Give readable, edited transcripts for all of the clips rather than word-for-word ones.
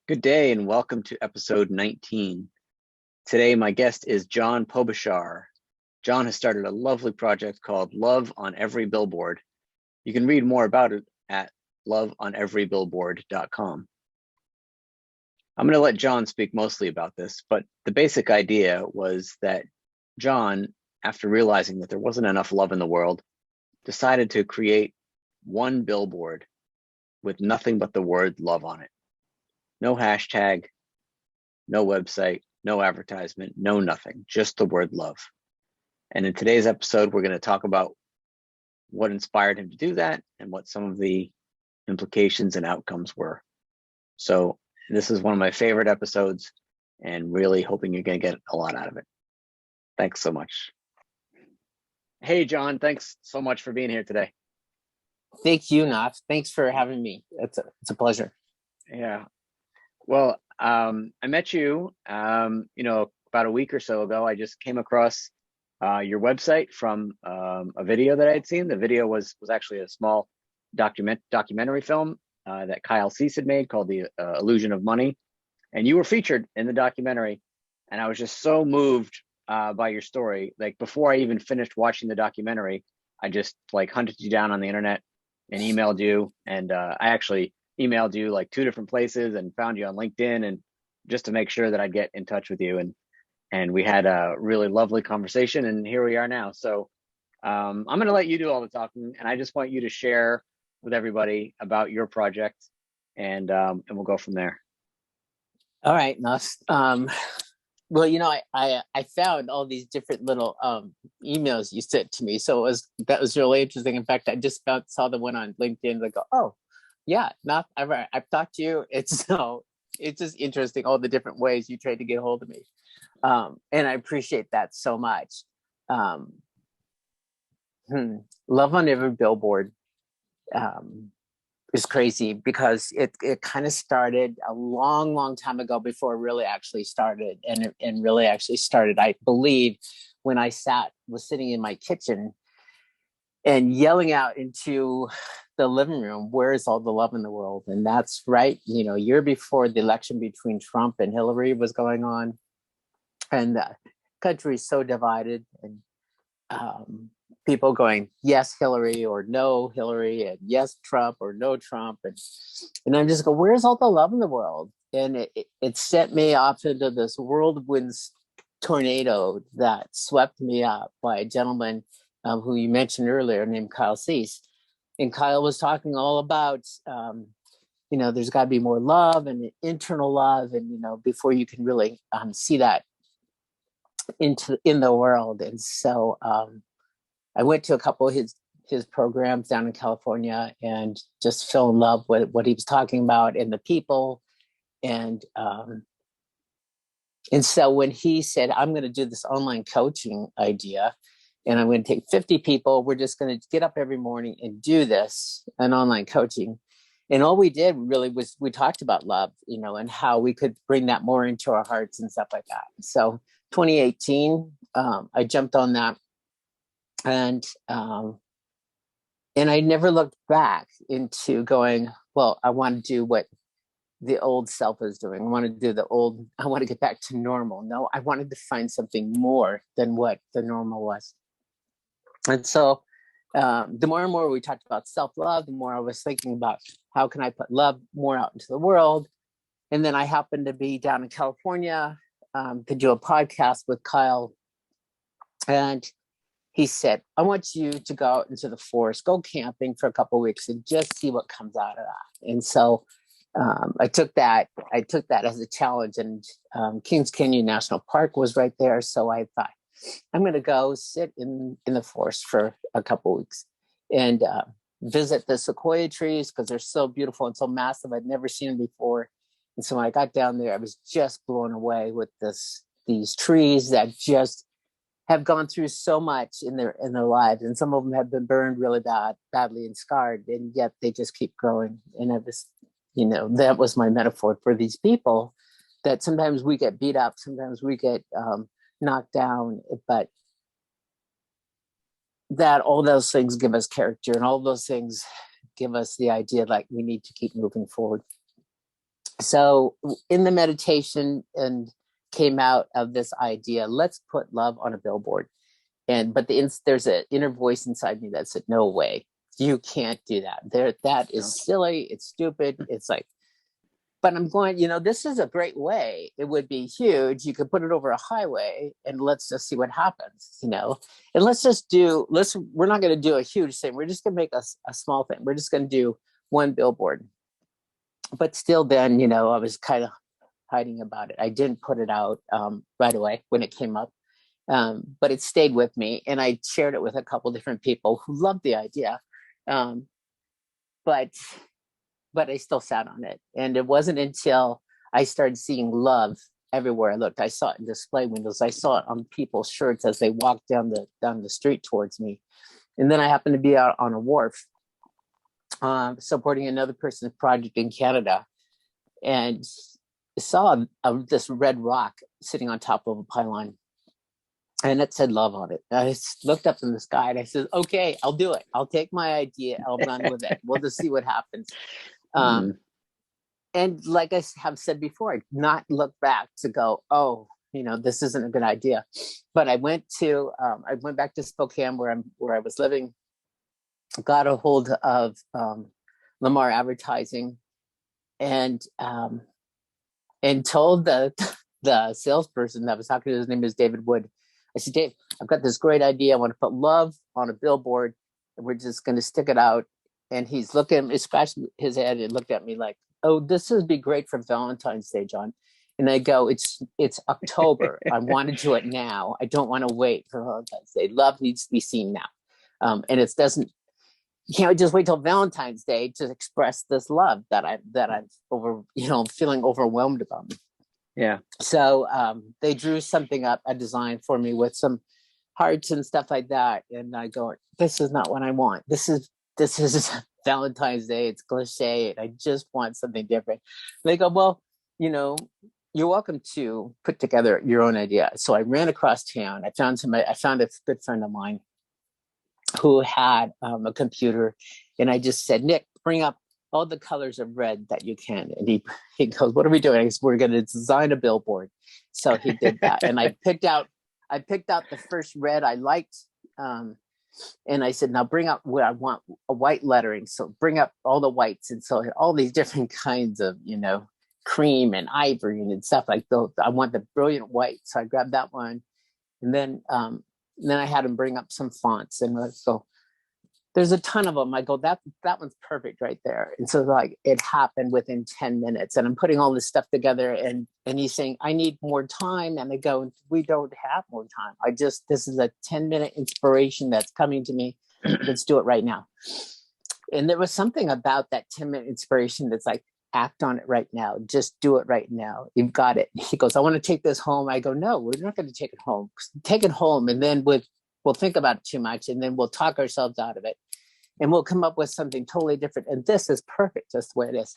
Good day and welcome to episode 19. Today, my guest is John Pobashar. John has started a lovely project called Love on Every Billboard. You can read more about it at loveoneverybillboard.com. I'm going to let John speak mostly about this, but the basic idea was that John, after realizing that there wasn't enough love in the world, decided to create one billboard with nothing but the word love on it. No hashtag, no website, no advertisement, no nothing, just the word love. And in today's episode, we're going to talk about what inspired him to do that and what some of the implications and outcomes were. So this is one of my favorite episodes and really hoping you're going to get a lot out of it. Thanks so much. Hey, John, thanks so much for being here today. Thank you, Knox. Thanks for having me. It's a pleasure. Yeah. Well, I met you, about a week or so ago. I just came across your website from a video that I had seen. The video was actually a small documentary film that Kyle Cease had made called The Illusion of Money. And you were featured in the documentary. And I was just so moved by your story. Like before I even finished watching the documentary, I just hunted you down on the internet and emailed you. And I actually emailed you like 2 different places and found you on LinkedIn, and just to make sure that I'd get in touch with you. And we had a really lovely conversation, and here we are now. So I'm going to let you do all the talking, and I just want you to share with everybody about your project, and we'll go from there. All right, Knox. Well, I found all these different little emails you sent to me, so that was really interesting. In fact, I just saw the one on LinkedIn. Like, oh, yeah, I've talked to you. It's just interesting all the different ways you tried to get a hold of me, and I appreciate that so much. Love on Every Billboard is crazy because it kind of started a long time ago before it really actually started, and really actually started, I believe, when I was sitting in my kitchen and yelling out into the living room, where is all the love in the world? And that's right, year before the election between Trump and Hillary was going on. And the country is so divided, and people going, yes, Hillary, or no, Hillary, and yes, Trump, or no, Trump. And I'm just going, where's all the love in the world? And it sent me off into this whirlwind tornado that swept me up by a gentleman who you mentioned earlier named Kyle Cease. And Kyle was talking all about, there's got to be more love and internal love, and before you can really see that in the world. And so I went to a couple of his programs down in California and just fell in love with what he was talking about and the people. And so when he said, I'm going to do this online coaching idea, and I'm going to take 50 people. We're just going to get up every morning and do this, an online coaching. And all we did really was we talked about love, and how we could bring that more into our hearts and stuff like that. So 2018, I jumped on that, and I never looked back into going, well, I want to do what the old self is doing. I want to get back to normal. No, I wanted to find something more than what the normal was. And so the more and more we talked about self-love, the more I was thinking about how can I put love more out into the world. And then I happened to be down in California to do a podcast with Kyle. And he said, I want you to go out into the forest, go camping for a couple of weeks and just see what comes out of that. And so I took that as a challenge, and Kings Canyon National Park was right there. So I thought, I'm going to go sit in the forest for a couple of weeks and visit the sequoia trees because they're so beautiful and so massive. I'd never seen them before. And so when I got down there, I was just blown away with these trees that just have gone through so much in their lives. And some of them have been burned really badly and scarred, and yet they just keep growing. And I was, that was my metaphor for these people, that sometimes we get beat up, sometimes we get knocked down, but that all those things give us character, and all those things give us the idea like we need to keep moving forward. So in the meditation and came out of this idea, let's put love on a billboard. But there's an inner voice inside me that said, no way, you can't do that. That No. is silly. It's stupid. It's like, but I'm going, this is a great way. It would be huge. You could put it over a highway and let's just see what happens, and we're not going to do a huge thing. We're just going to make a small thing. We're just going to do one billboard. But still then, I was kind of hiding about it. I didn't put it out right away when it came up. But it stayed with me, and I shared it with a couple different people who loved the idea. But I still sat on it. And it wasn't until I started seeing love everywhere I looked. I saw it in display windows. I saw it on people's shirts as they walked down the street towards me. And then I happened to be out on a wharf supporting another person's project in Canada, and saw this red rock sitting on top of a pylon. And it said love on it. I just looked up in the sky and I said, okay, I'll do it. I'll take my idea. I'll run with it. We'll just see what happens. And like I have said before, I not look back to go, oh, this isn't a good idea. But I went back to Spokane where I was living, got a hold of Lamar Advertising, and told the salesperson that was talking to, his name is David Wood. I said, Dave, I've got this great idea. I want to put love on a billboard, and we're just going to stick it out. And he scratched his head and looked at me like, oh, this would be great for Valentine's Day, John. And I go, it's October. I want to do it now. I don't want to wait for Valentine's Day. Love needs to be seen now. And it doesn't, you can't just wait till Valentine's Day to express this love that I'm feeling overwhelmed about. Yeah. So they drew something up, a design for me with some hearts and stuff like that. And I go, this is not what I want. This is Valentine's Day. It's cliche. I just want something different. And they go, well, you're welcome to put together your own idea. So I ran across town. I found a good friend of mine who had a computer, and I just said, Nick, bring up all the colors of red that you can. And he goes, what are we doing? I said, we're going to design a billboard. So he did that. And I picked out the first red I liked. And I said, now bring up where I want a white lettering. So bring up all the whites. And so all these different kinds of, cream and ivory and stuff like those. I want the brilliant white. So I grabbed that one. And then I had him bring up some fonts, and so there's a ton of them. I go, that one's perfect right there. And so like it happened within 10 minutes, and I'm putting all this stuff together, and he's saying, I need more time. And I go, we don't have more time. This is a 10-minute inspiration that's coming to me. Let's do it right now. And there was something about that 10-minute inspiration that's like, act on it right now. Just do it right now. You've got it. He goes, I want to take this home. I go, no, we're not going to take it home. Take it home, and then we'll think about it too much, and then we'll talk ourselves out of it, and we'll come up with something totally different. And this is perfect, just the way it is.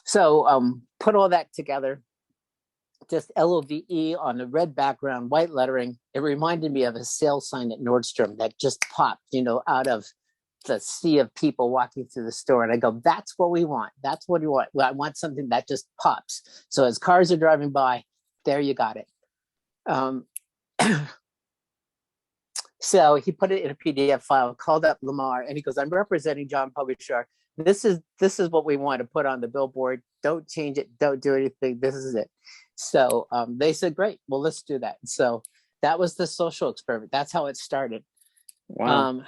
So put all that together, just LOVE on a red background, white lettering. It reminded me of a sale sign at Nordstrom that just popped, out of the sea of people walking through the store. And I go, that's what we want. That's what we want. Well, I want something that just pops. So as cars are driving by, there you got it. So he put it in a PDF file, called up Lamar, and he goes, I'm representing John Publisher. This is what we want to put on the billboard. Don't change it. Don't do anything. This is it. So they said, great, well, let's do that. So that was the social experiment. That's how it started. Wow.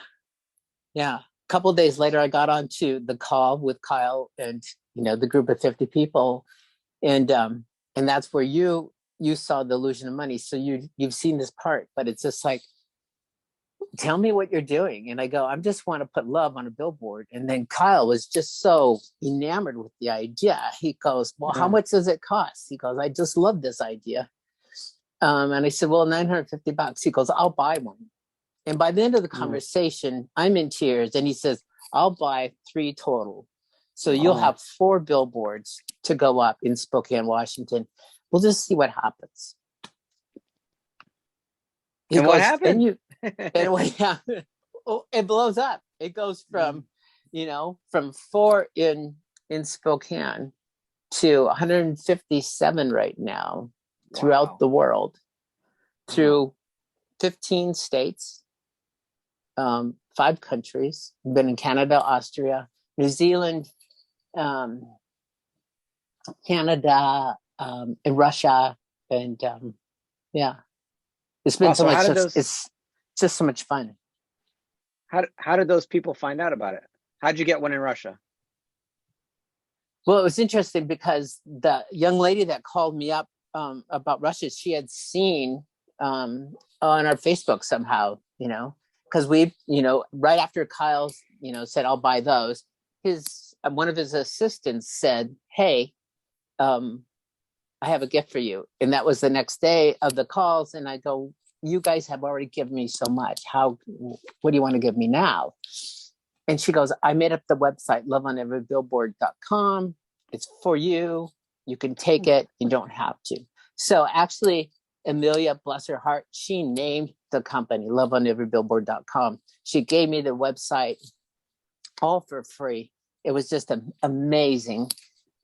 Yeah. A couple of days later, I got onto the call with Kyle and, the group of 50 people. And that's where you saw the illusion of money. So you've seen this part, but it's just like, tell me what you're doing. And I go, I just want to put love on a billboard. And then Kyle was just so enamored with the idea. He goes, well, how much does it cost? He goes, I just love this idea. And I said, well, $950. He goes, I'll buy one. And by the end of the conversation, I'm in tears. And he says, I'll buy 3 total. So you'll have 4 billboards to go up in Spokane, Washington. We'll just see what happens. And what happened? It blows up. It goes from, from 4 in Spokane to 157 right now throughout Wow. the world, Wow. through 15 states, 5 countries. I've been in Canada, Austria, New Zealand, Canada, and Russia, and yeah, it's been Wow. so So much. how did those It's just so much fun. how did those people find out about it? How'd you get one in Russia? Well, it was interesting because the young lady that called me up about Russia, she had seen on our Facebook somehow, because we, right after Kyle's, said, I'll buy those, one of his assistants said, hey, I have a gift for you. And that was the next day of the calls. And I go, you guys have already given me so much. What do you want to give me now? And she goes, I made up the website, loveoneverybillboard.com. It's for you. You can take it. You don't have to. So actually, Amelia, bless her heart, she named the company, loveoneverybillboard.com. She gave me the website all for free. It was just amazing.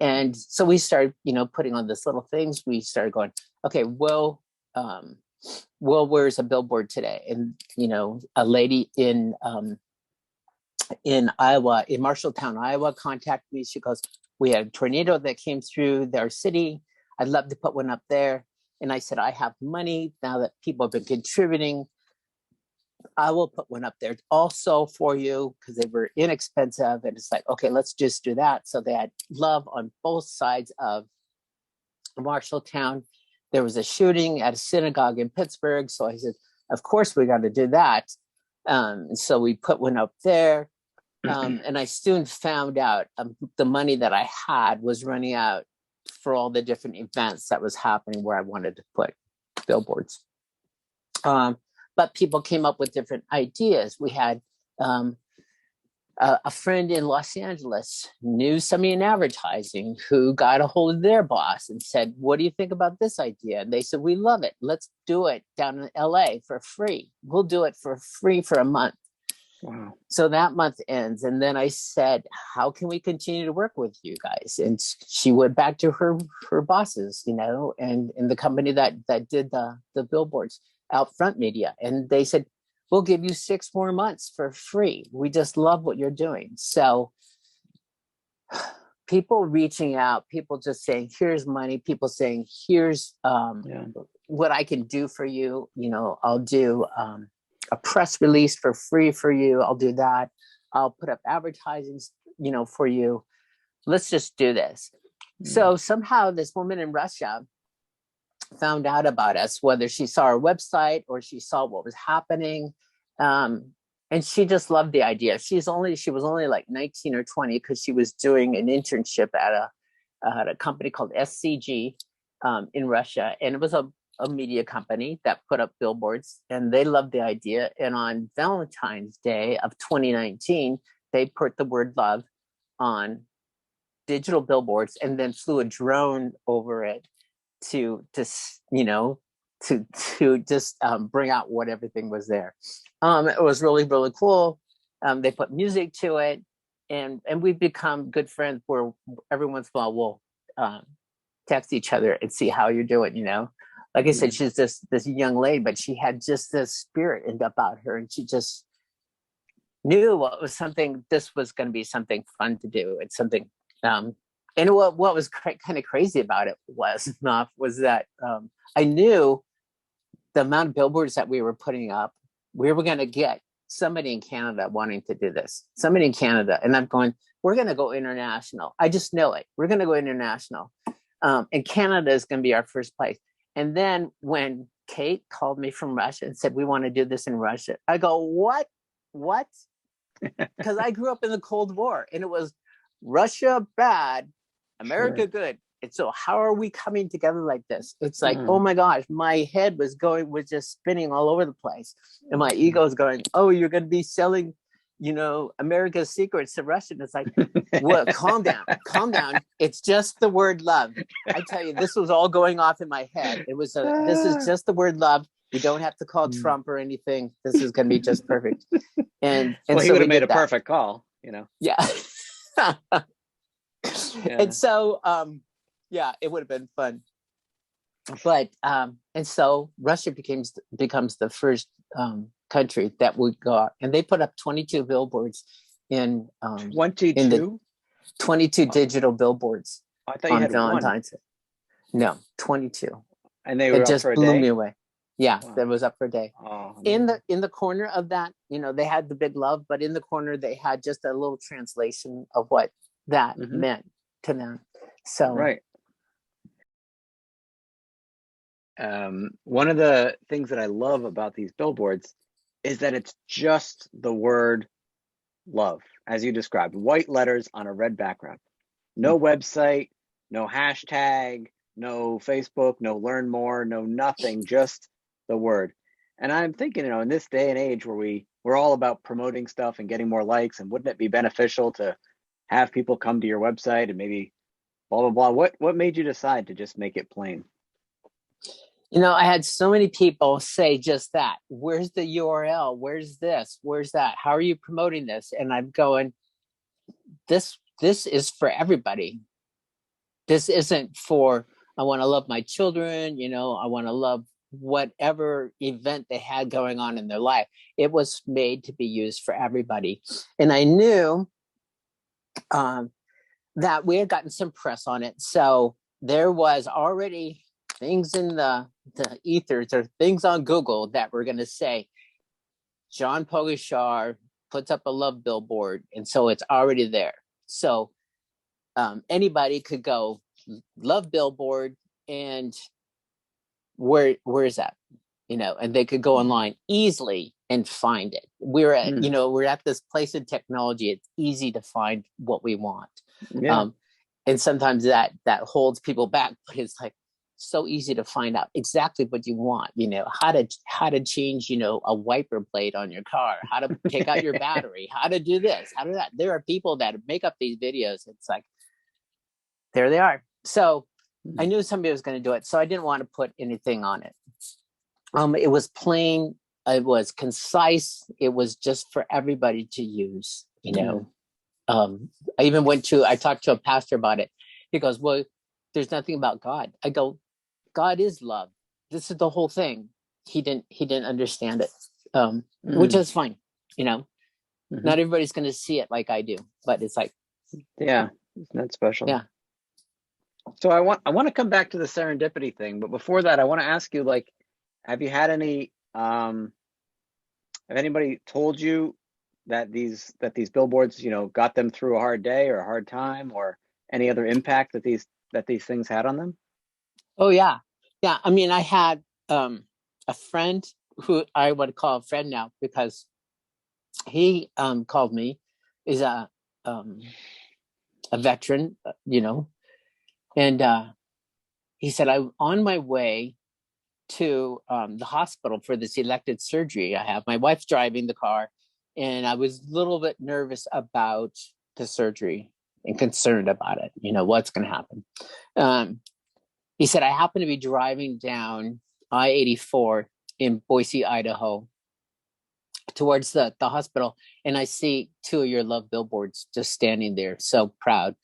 And so we started, putting on this little things. We started going, okay, well, where's a billboard today? And, a lady in Iowa, in Marshalltown, Iowa, contacted me. She goes, we had a tornado that came through their city. I'd love to put one up there. And I said, I have money now that people have been contributing. I will put one up there also for you because they were inexpensive. And it's like, okay, let's just do that. So they had love on both sides of Marshalltown. There was a shooting at a synagogue in Pittsburgh. So I said, of course, we got to do that. So we put one up there. And I soon found out the money that I had was running out for all the different events that was happening where I wanted to put billboards. But people came up with different ideas. We had a friend in Los Angeles knew somebody in advertising who got a hold of their boss and said, what do you think about this idea? And they said, we love it. Let's do it down in LA for free. We'll do it for free for a month. Wow. So that month ends. And then I said, how can we continue to work with you guys? And she went back to her bosses, and the company that did the billboards, Out Front Media. And they said, we'll give you 6 more months for free. We just love what you're doing. So people reaching out, people just saying, here's money, people saying, here's what I can do for you. I'll do a press release for free for you. I'll do that. I'll put up advertising, for you. Let's just do this. So somehow this woman in Russia found out about us, whether she saw our website or she saw what was happening. And she just loved the idea. She was only like 19 or 20 because she was doing an internship at a company called SCG in Russia. And it was a media company that put up billboards, and they loved the idea. And on Valentine's Day of 2019, they put the word love on digital billboards and then flew a drone over it to just bring out what everything was there. It was really, really cool. They put music to it, and we've become good friends where every once in a while we'll text each other and see how you're doing, Like I said, she's this young lady, but she had just this spirit about her, and she just knew this was going to be something fun to do. It's something, and what was kind of crazy about it was that I knew the amount of billboards that we were putting up, we were going to get somebody in Canada wanting to do this, somebody in Canada. And I'm going, we're going to go international. I just know it. We're going to go international. And Canada is going to be our first place. And then when Kate called me from Russia and said, we want to do this in Russia, I go, what? Because I grew up in the Cold War, and it was Russia bad, America good. And so how are we coming together like this? It's like, oh my gosh, my head was just spinning all over the place. And my ego is going, oh, you're going to be selling, America's secrets to Russia. It's like, well, calm down. It's just the word love. I tell you, this was all going off in my head. This is just the word love. We don't have to call Trump or anything. This is going to be just perfect. And well, he so would have made a perfect call, Yeah. And so Yeah, it would have been fun. But and so Russia becomes the first country that would go out, and they put up 22 billboards in the 22? 22 digital billboards I thought you on had one. Valentine's Day. No, 22. And they were It up for just a blew me day? away. Yeah, Wow. that was up for a day. Oh, In the corner of that, they had the big love, but in the corner they had just a little translation of what that meant to them. So right. One of the things that I love about these billboards is that it's just the word love, as you described, white letters on a red background. No website, no hashtag, no Facebook, no learn more, no nothing, just the word. And I'm thinking, in this day and age where we're all about promoting stuff and getting more likes, and wouldn't it be beneficial to have people come to your website and maybe blah, blah, blah. What made you decide to just make it plain? I had so many people say just that. Where's the URL? Where's this? Where's that? How are you promoting this? And I'm going, this is for everybody. This isn't for, I want to love my children, I want to love whatever event they had going on in their life. It was made to be used for everybody. And I knew that we had gotten some press on it. So there was already things in the ethers or things on Google that were going to say, John Pogashar puts up a love billboard. And so it's already there. So anybody could go love billboard and where is that? And they could go online easily and find it. We're at this place in technology. It's easy to find what we want. Yeah. And sometimes that holds people back, but it's like so easy to find out exactly what you want, how to change, a wiper blade on your car, how to take out your battery, how to do this, how to do that. There are people that make up these videos. It's like, there they are. So I knew somebody was going to do it. So I didn't want to put anything on it. It was plain. It was concise. It was just for everybody to use, I talked to a pastor about it. He goes, well, there's nothing about God. I go, God is love. This is the whole thing. He didn't understand it, which is fine. Not everybody's going to see it like I do, but it's like, yeah, isn't that special? Yeah. So I want to come back to the serendipity thing, but before that, I want to ask you, have you had any, have anybody told you that these billboards, got them through a hard day or a hard time, or any other impact that these things had on them? Oh yeah. Yeah. I mean, I had a friend who I would call a friend now because he called me, is a veteran, and he said, I'm on my way to the hospital for this elective surgery I have. My wife's driving the car, and I was a little bit nervous about the surgery and concerned about it, what's going to happen. He said, I happen to be driving down I-84 in Boise, Idaho, towards the hospital, and I see two of your love billboards just standing there, so proud.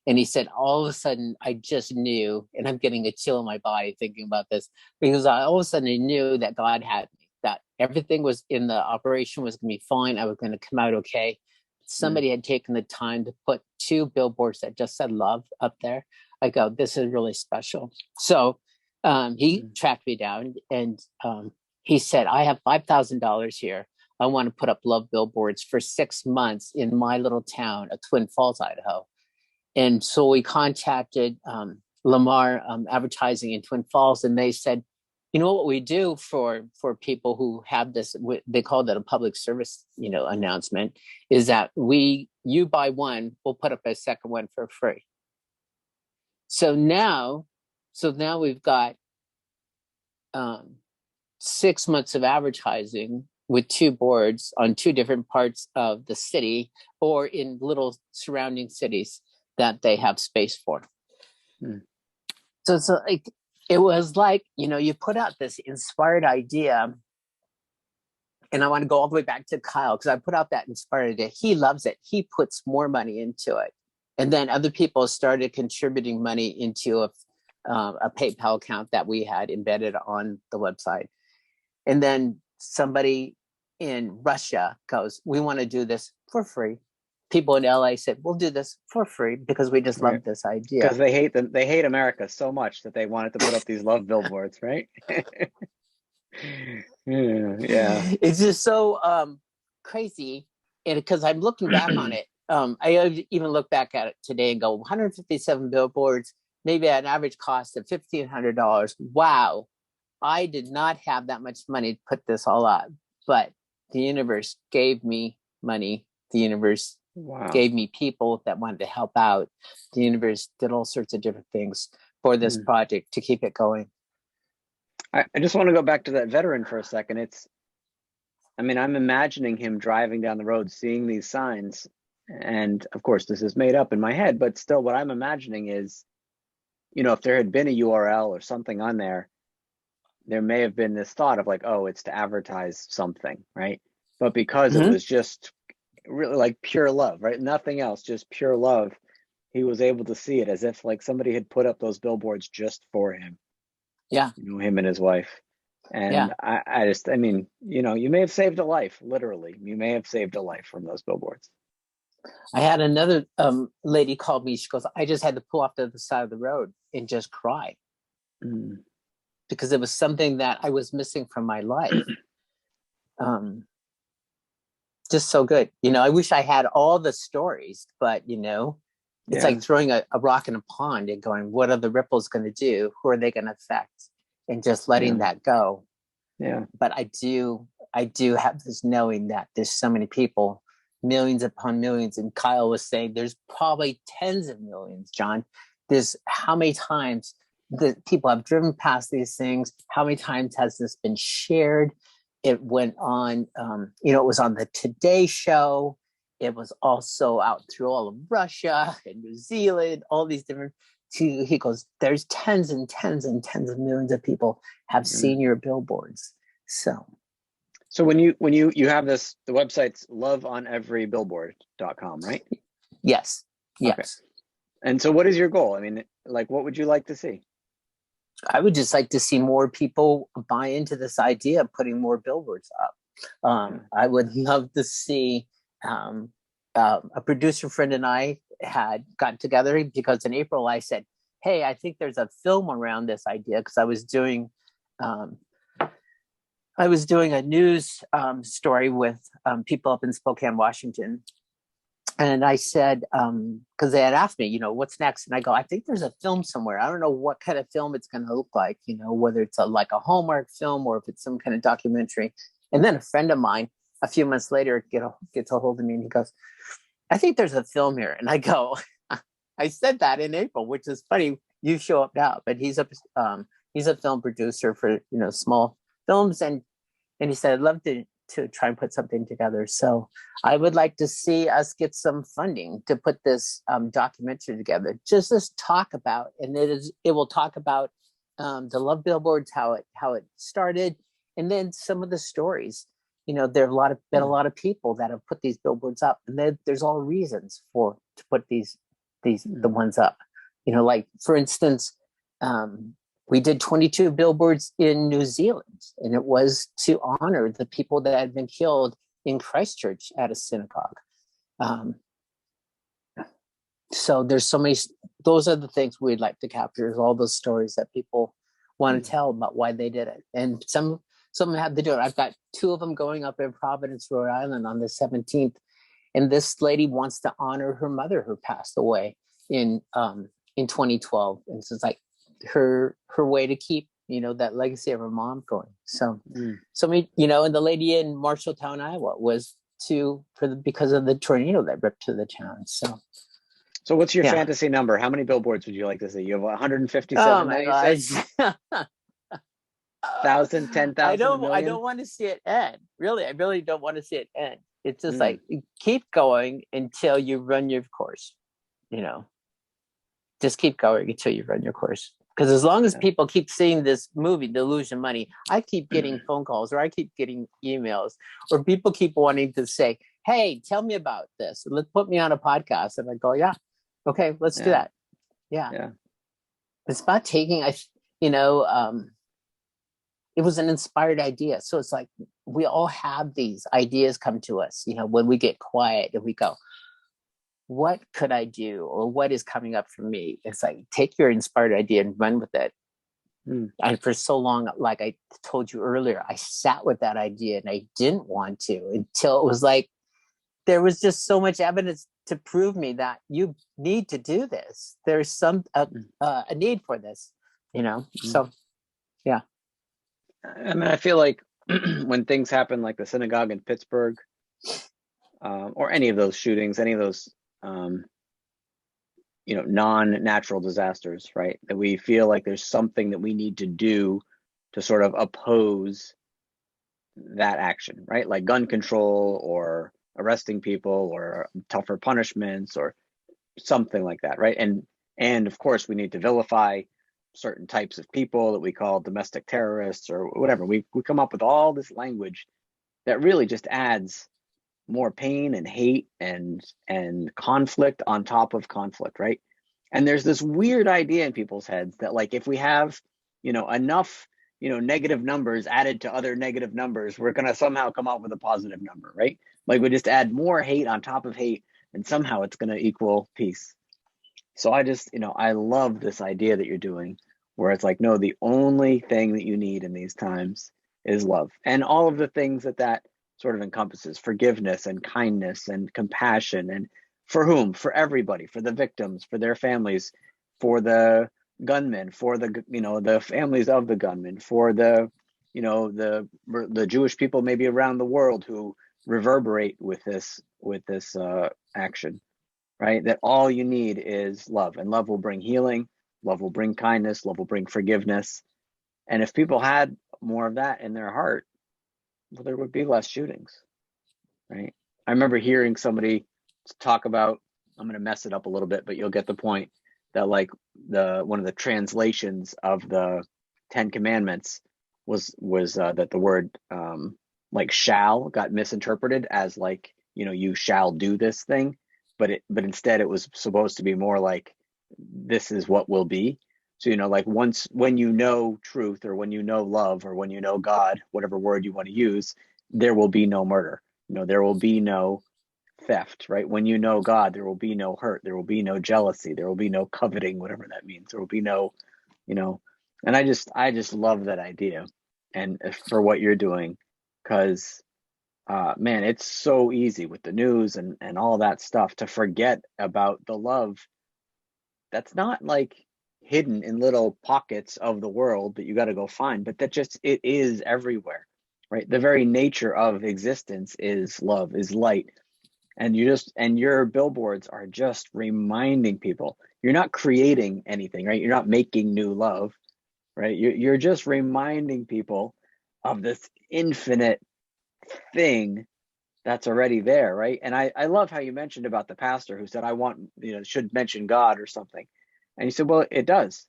And he said, all of a sudden, I just knew, and I'm getting a chill in my body thinking about this, because all of a sudden I knew that God had me, that everything was in the operation was going to be fine. I was going to come out okay. Somebody had taken the time to put two billboards that just said love up there. I go, this is really special. So he tracked me down, and he said, I have $5,000 here. I want to put up love billboards for 6 months in my little town of Twin Falls, Idaho. And so we contacted Lamar Advertising in Twin Falls, and they said, what we do for people who have this, they called it a public service, announcement, is that you buy one, we'll put up a second one for free. So now we've got 6 months of advertising with two boards on two different parts of the city or in little surrounding cities that they have space for. So it was like, you put out this inspired idea, and I want to go all the way back to Kyle, because I put out that inspired idea. He loves it. He puts more money into it. And then other people started contributing money into a PayPal account that we had embedded on the website. And then somebody in Russia goes, we want to do this for free. People in LA said, we'll do this for free because we just love this idea. Because they hate them. They hate America so much that they wanted to put up these love billboards, right? Yeah. It's just so crazy. And because I'm looking back on it, I even look back at it today and go, 157 billboards, maybe at an average cost of $1,500. Wow. I did not have that much money to put this all up, but the universe gave me money. The universe gave me people that wanted to help out. The universe did all sorts of different things for this project to keep it going. I just want to go back to that veteran for a second. I'm imagining him driving down the road, seeing these signs. And of course, this is made up in my head, but still what I'm imagining is, if there had been a URL or something on there, there may have been this thought of like, oh, it's to advertise something, right? But because it was just really like pure love, right? Nothing else, just pure love. He was able to see it as if like somebody had put up those billboards just for him. Yeah. Him and his wife. And you may have saved a life, literally. You may have saved a life from those billboards. I had another lady called me. She goes, I just had to pull off to the side of the road and just cry. Because it was something that I was missing from my life. Just so good. I wish I had all the stories, but it's like throwing a rock in a pond and going, what are the ripples going to do? Who are they going to affect? And just letting that go. Yeah. But I do have this knowing that there's so many people, millions upon millions. And Kyle was saying there's probably tens of millions, John. There's how many times that people have driven past these things? How many times has this been shared? It went on, it was on the Today Show. It was also out through all of Russia and New Zealand, all these different, he goes, there's tens and tens and tens of millions of people have seen your billboards. So when you have this, the website's loveoneverybillboard.com, right? Yes. Okay. And so what is your goal? What would you like to see? I would just like to see more people buy into this idea of putting more billboards up. I would love to see a producer friend and I had gotten together because in April I said, hey, I think there's a film around this idea because I was doing a news story with people up in Spokane, Washington. And I said, because they had asked me, what's next? And I go, I think there's a film somewhere. I don't know what kind of film it's going to look like, whether it's like a Hallmark film or if it's some kind of documentary. And then a friend of mine, a few months later, gets a hold of me and he goes, I think there's a film here. And I go, I said that in April, which is funny. You show up now, but he's a film producer for, small films. And he said, I'd love to try and put something together. So I would like to see us get some funding to put this documentary together. Just to talk about, and it will talk about the love billboards, how it started, and then some of the stories. There have been a lot of people that have put these billboards up, and there's all reasons to put the ones up. Like for instance, we did 22 billboards in New Zealand, and it was to honor the people that had been killed in Christchurch at a synagogue. So there's so many, those are the things we'd like to capture, is all those stories that people want to tell about why they did it. And some have to do it. I've got 2 of them going up in Providence, Rhode Island on the 17th. And this lady wants to honor her mother who passed away in 2012. And so it's like, her way to keep that legacy of her mom going. So and the lady in Marshalltown, Iowa was because of the tornado that ripped through the town. So what's your fantasy number? How many billboards would you like to see? You have 157. Oh my gosh. 1,000, 10,000. I don't want to see it end. Really, I really don't want to see it end. It's just like, keep going until you run your course. Just keep going until you run your course. Because as long as people keep seeing this movie, The Illusion Money, I keep getting phone calls, or I keep getting emails, or people keep wanting to say, hey, tell me about this. Let's put me on a podcast. And I go, yeah, Okay, let's do Yeah. that. Yeah. Yeah. It's about taking, you know, it was an inspired idea. So it's like we all have these ideas come to us, you know, when we get quiet and we go, what could I do? Or what is coming up for me? It's like, take your inspired idea and run with it. Mm. And for so long, like I told you earlier, I sat with that idea and I didn't want to until it was like, there was just so much evidence to prove me that you need to do this. There's a need for this, you know? Mm. So, yeah. I mean, I feel like when things happen like the synagogue in Pittsburgh, or any of those shootings, any of those, um, non-natural disasters, right? That we feel like there's something that we need to do to sort of oppose that action, right? Like gun control or arresting people or tougher punishments or something like that, right? And of course we need to vilify certain types of people that we call domestic terrorists or whatever. We come up with all this language that really just adds more pain and hate and conflict on top of conflict, right? And there's this weird idea in people's heads that like if we have, enough, negative numbers added to other negative numbers, we're going to somehow come up with a positive number, right? Like we just add more hate on top of hate and somehow it's going to equal peace. So I just, I love this idea that you're doing where it's like, no, the only thing that you need in these times is love. And all of the things that sort of encompasses: forgiveness and kindness and compassion. And for whom? For everybody, for the victims, for their families, for the gunmen, for the families of the gunmen, for the Jewish people maybe around the world who reverberate with this action, right? That all you need is love, and love will bring healing, love will bring kindness, love will bring forgiveness. And if people had more of that in their heart, well, there would be less shootings, right? I remember hearing somebody talk about, I'm going to mess it up a little bit, but you'll get the point, that like one of the translations of the Ten Commandments was that the word like shall got misinterpreted as like, you shall do this thing, but instead it was supposed to be more like this is what will be. So, like when you know truth, or when you know love, or when you know God, whatever word you want to use, there will be no murder. There will be no theft, right? When you know God, there will be no hurt. There will be no jealousy. There will be no coveting, whatever that means. There will be no, and I just love that idea. And for what you're doing, because man, it's so easy with the news and all that stuff to forget about the love that's not like hidden in little pockets of the world that you got to go find, but that just, it is everywhere, right? The very nature of existence is love, is light. And your billboards are just reminding people you're not creating anything, right? You're not making new love, right? You're just reminding people of this infinite thing that's already there, right? And I love how you mentioned about the pastor who said, I want, should mention God or something. And you said, well, it does.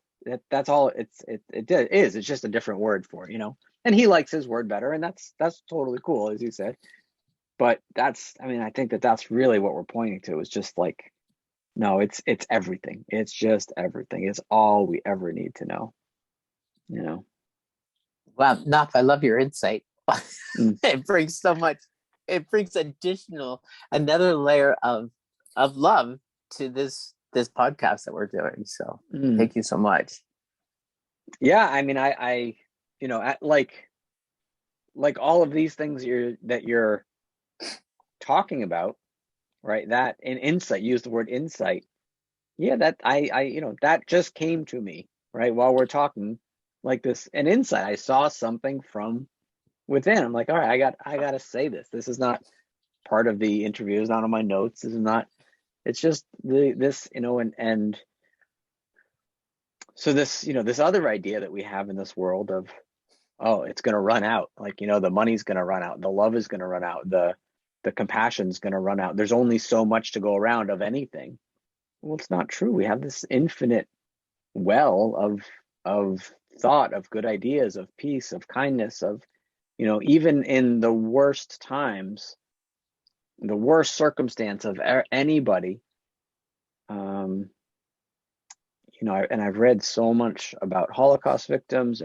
That's all it is. It's just a different word for it, and he likes his word better. And that's totally cool, as you said. But I think that's really what we're pointing to, is just like, no, it's everything. It's just everything. It's all we ever need to know. Wow, Knopf, I love your insight. Mm. It brings so much, another layer of love to this podcast that we're doing. So Mm. thank you so much. Yeah, I mean, like all of these things that you're talking about, right? That in insight, use the word insight. Yeah, that that just came to me, right, while we're talking, like this, an insight. I saw something from within. I'm like, all right, I got to say this. This is not part of the interview. It's not on my notes. This is not. It's just this, and so this other idea that we have in this world of, oh, it's going to run out. Like, the money's going to run out. The love is going to run out. The compassion's going to run out. There's only so much to go around of anything. Well, it's not true. We have this infinite well of thought, of good ideas, of peace, of kindness, of, even in the worst times, the worst circumstance of anybody, and I've read so much about Holocaust victims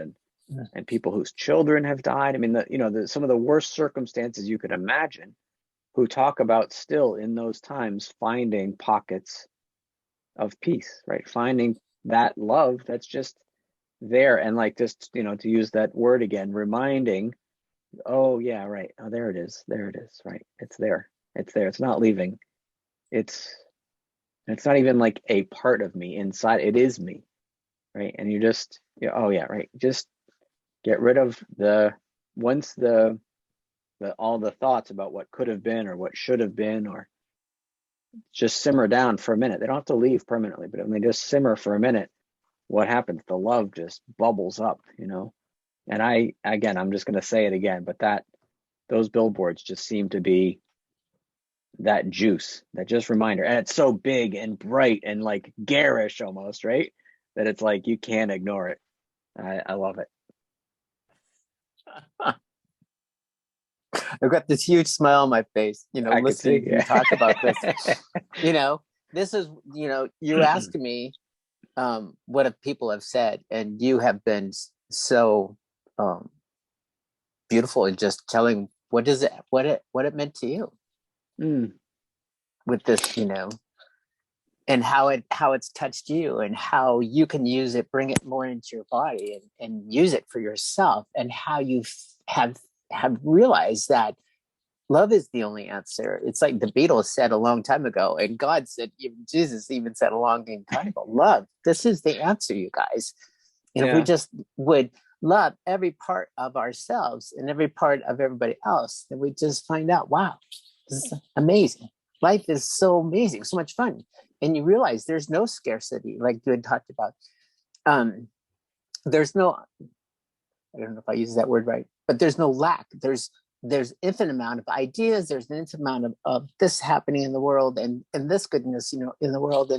Yeah. and people whose children have died. I mean, some of the worst circumstances you could imagine, who talk about still in those times finding pockets of peace, right? Finding that love that's just there, and like just, to use that word again, reminding, oh yeah, right. Oh, there it is. There it is. Right. It's there. It's there. It's not leaving. It's it's not even like a part of me inside. It is me. Right. And you just, oh yeah, right. Just get rid of once the all the thoughts about what could have been or what should have been, or just simmer down for a minute. They don't have to leave permanently, but when they just simmer for a minute, what happens? The love just bubbles up, And I'm just going to say it again, but those billboards just seem to be that juice, that just reminder. And it's so big and bright and like garish almost, right? That it's like you can't ignore it. I love it. I've got this huge smile on my face, I could see, listening to you talk about this. This is, you're asking me what people have said, and you have been so beautiful in just telling what it meant to you with this, and how it's touched you, and how you can use it, bring it more into your body, and use it for yourself, and how you have realized that love is the only answer. It's like the Beatles said a long time ago, and God said, even Jesus even said a long time ago, love, this is the answer, you guys. And if we just would love every part of ourselves and every part of everybody else, then we just find out, wow, this is amazing. Life is so amazing, so much fun. And you realize there's no scarcity, like you had talked about. There's no, I don't know if I use that word right, but there's no lack. There's infinite amount of ideas. There's an infinite amount of this happening in the world, and this goodness, in the world.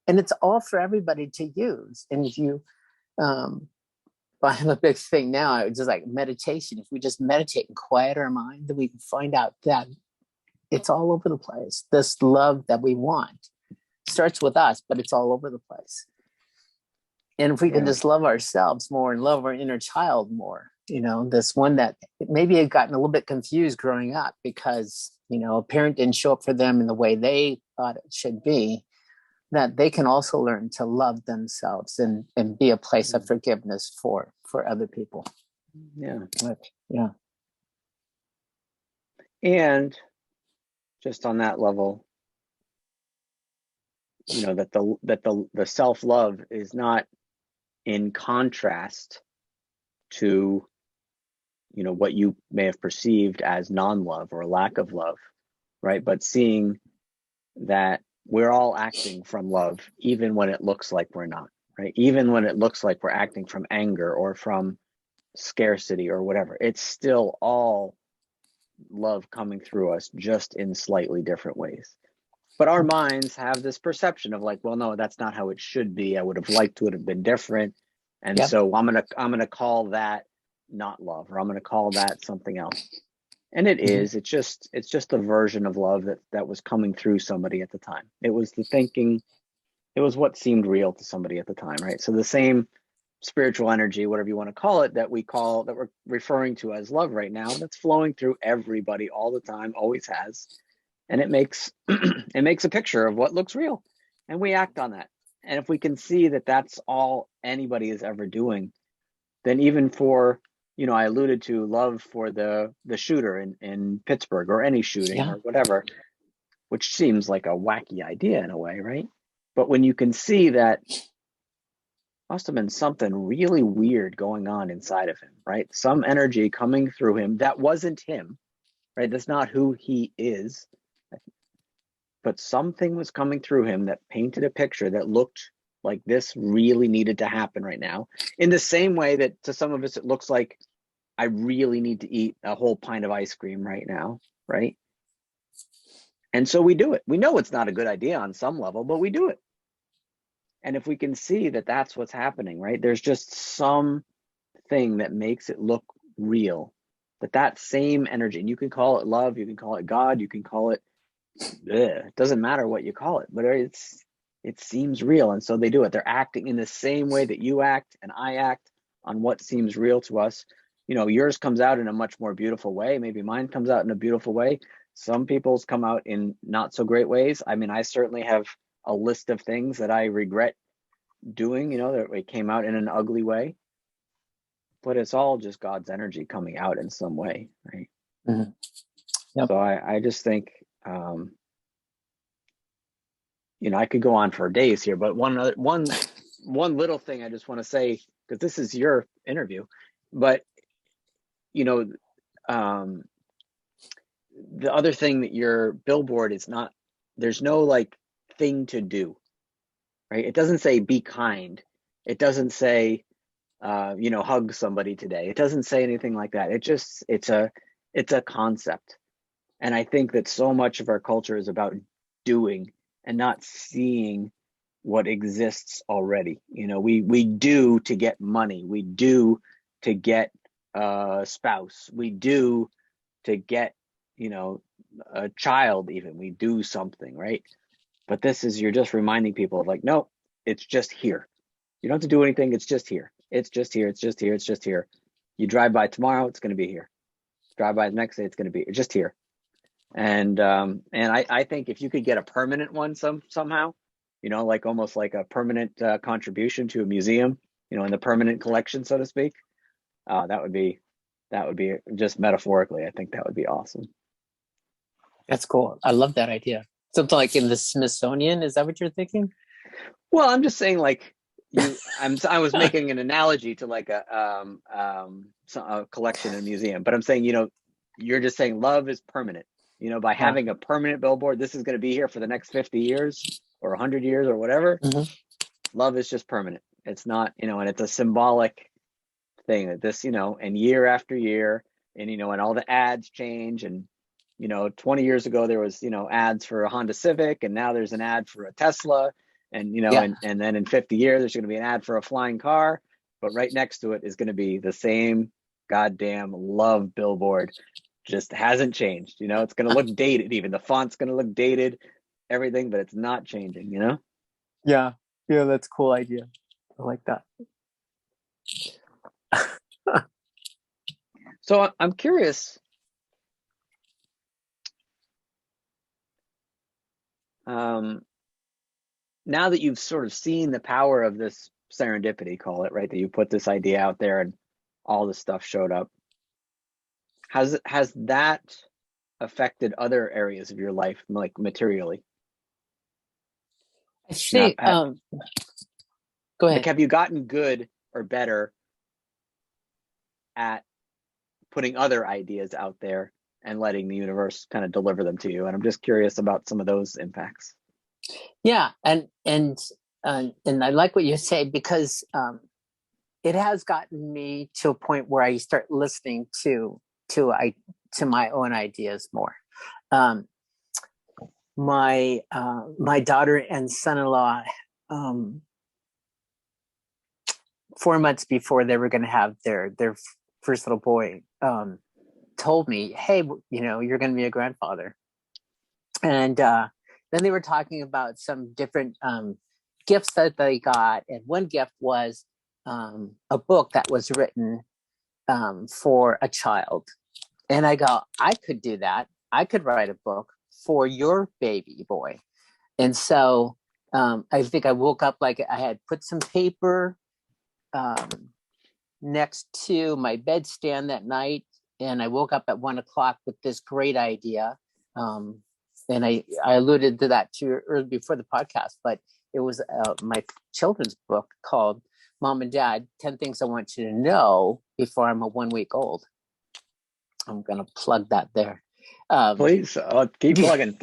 And it's all for everybody to use. And if you, I have a big thing now, it's just like meditation. If we just meditate and quiet our mind, then we can find out that it's all over the place. This love that we want starts with us, but it's all over the place. And if we can just love ourselves more and love our inner child more, this one that maybe had gotten a little bit confused growing up because, a parent didn't show up for them in the way they thought it should be, that they can also learn to love themselves and be a place of forgiveness for other people. Yeah. Yeah. And just on that level, that the self-love is not in contrast to, what you may have perceived as non-love or lack of love, right? But seeing that we're all acting from love, even when it looks like we're not, right? Even when it looks like we're acting from anger or from scarcity or whatever, it's still all love coming through us, just in slightly different ways. But our minds have this perception of like, well, no, that's not how it should be. I would have liked to have been different. And so I'm gonna call that not love, or I'm gonna call that something else. And it is, it's just a version of love that was coming through somebody at the time. It was the thinking, it was what seemed real to somebody at the time, right? So the same spiritual energy, whatever you want to call it, that we're referring to as love right now, that's flowing through everybody all the time, always has. And it makes it makes a picture of what looks real, and we act on that. And if we can see that that's all anybody is ever doing, then even for, I alluded to love for the shooter in Pittsburgh, or any shooting or whatever, which seems like a wacky idea in a way, right? But when you can see that must have been something really weird going on inside of him, right? Some energy coming through him that wasn't him, right? That's not who he is. But something was coming through him that painted a picture that looked like this really needed to happen right now. In the same way that to some of us, it looks like I really need to eat a whole pint of ice cream right now, right? And so we do it. We know it's not a good idea on some level, but we do it. And if we can see that that's what's happening, right? There's just some thing that makes it look real. That same energy, and you can call it love, you can call it God, you can call it, it doesn't matter what you call it, but it seems real. And so they do it. They're acting in the same way that you act and I act on what seems real to us. You know, yours comes out in a much more beautiful way. Maybe mine comes out in a beautiful way. Some people's come out in not so great ways. I mean, I certainly have a list of things that I regret doing, you know, that it came out in an ugly way. But it's all just God's energy coming out in some way, right? Mm-hmm. Yep. So I just think, you know, I could go on for days here, but one little thing I just want to say, because this is your interview, but you know, the other thing that your billboard is not, there's no like thing to do, right? It doesn't say be kind. It doesn't say, you know, hug somebody today. It doesn't say anything like that. It's a concept. And I think that so much of our culture is about doing and not seeing what exists already. You know, we do to get money. We do to get a spouse. We do to get, you know, a child even. We do something, right? But this is, you're just reminding people of like, no, it's just here. You don't have to do anything. It's just here. It's just here. It's just here. It's just here. You drive by tomorrow, it's going to be here. Drive by the next day, it's going to be just here. And I think if you could get a permanent one somehow, you know, like almost like a permanent contribution to a museum, you know, in the permanent collection, so to speak, that would be just metaphorically, I think that would be awesome. That's cool. I love that idea. Something like in the Smithsonian. Is that what you're thinking? Well, I'm just saying, like, I was making an analogy to like a collection in a museum, but I'm saying, you know, you're just saying love is permanent. You know, by having a permanent billboard, this is going to be here for the next 50 years or 100 years or whatever. Mm-hmm. Love is just permanent. It's not, you know, and it's a symbolic thing that this, you know, and year after year, and, you know, and all the ads change. And, you know, 20 years ago, there was, you know, ads for a Honda Civic, and now there's an ad for a Tesla. And, you know, and then in 50 years, there's going to be an ad for a flying car. But right next to it is going to be the same goddamn love billboard. Just hasn't changed. You know, it's going to look dated. Even the font's going to look dated, everything, but it's not changing, you know? Yeah. Yeah, that's a cool idea. I like that. So I'm curious. Now that you've sort of seen the power of this serendipity, call it, right? That you put this idea out there and all this stuff showed up. Has that affected other areas of your life, like materially? I think, go ahead. Like, have you gotten good or better at putting other ideas out there and letting the universe kind of deliver them to you? And I'm just curious about some of those impacts. Yeah, and I like what you say, because it has gotten me to a point where I start listening to my own ideas more. My daughter and son-in-law, 4 months before they were going to have their first little boy, told me, "Hey, you know, you're going to be a grandfather." And then they were talking about some different gifts that they got, and one gift was a book that was written for a child. And I go, I could do that. I could write a book for your baby boy. And so I think I woke up, like I had put some paper next to my bedstand that night, and I woke up at 1 o'clock with this great idea. And I alluded to that too early before the podcast, but it was my children's book called Mom and Dad, 10 Things I Want You to Know Before I'm a 1 week old. I'm going to plug that there. Please, keep plugging.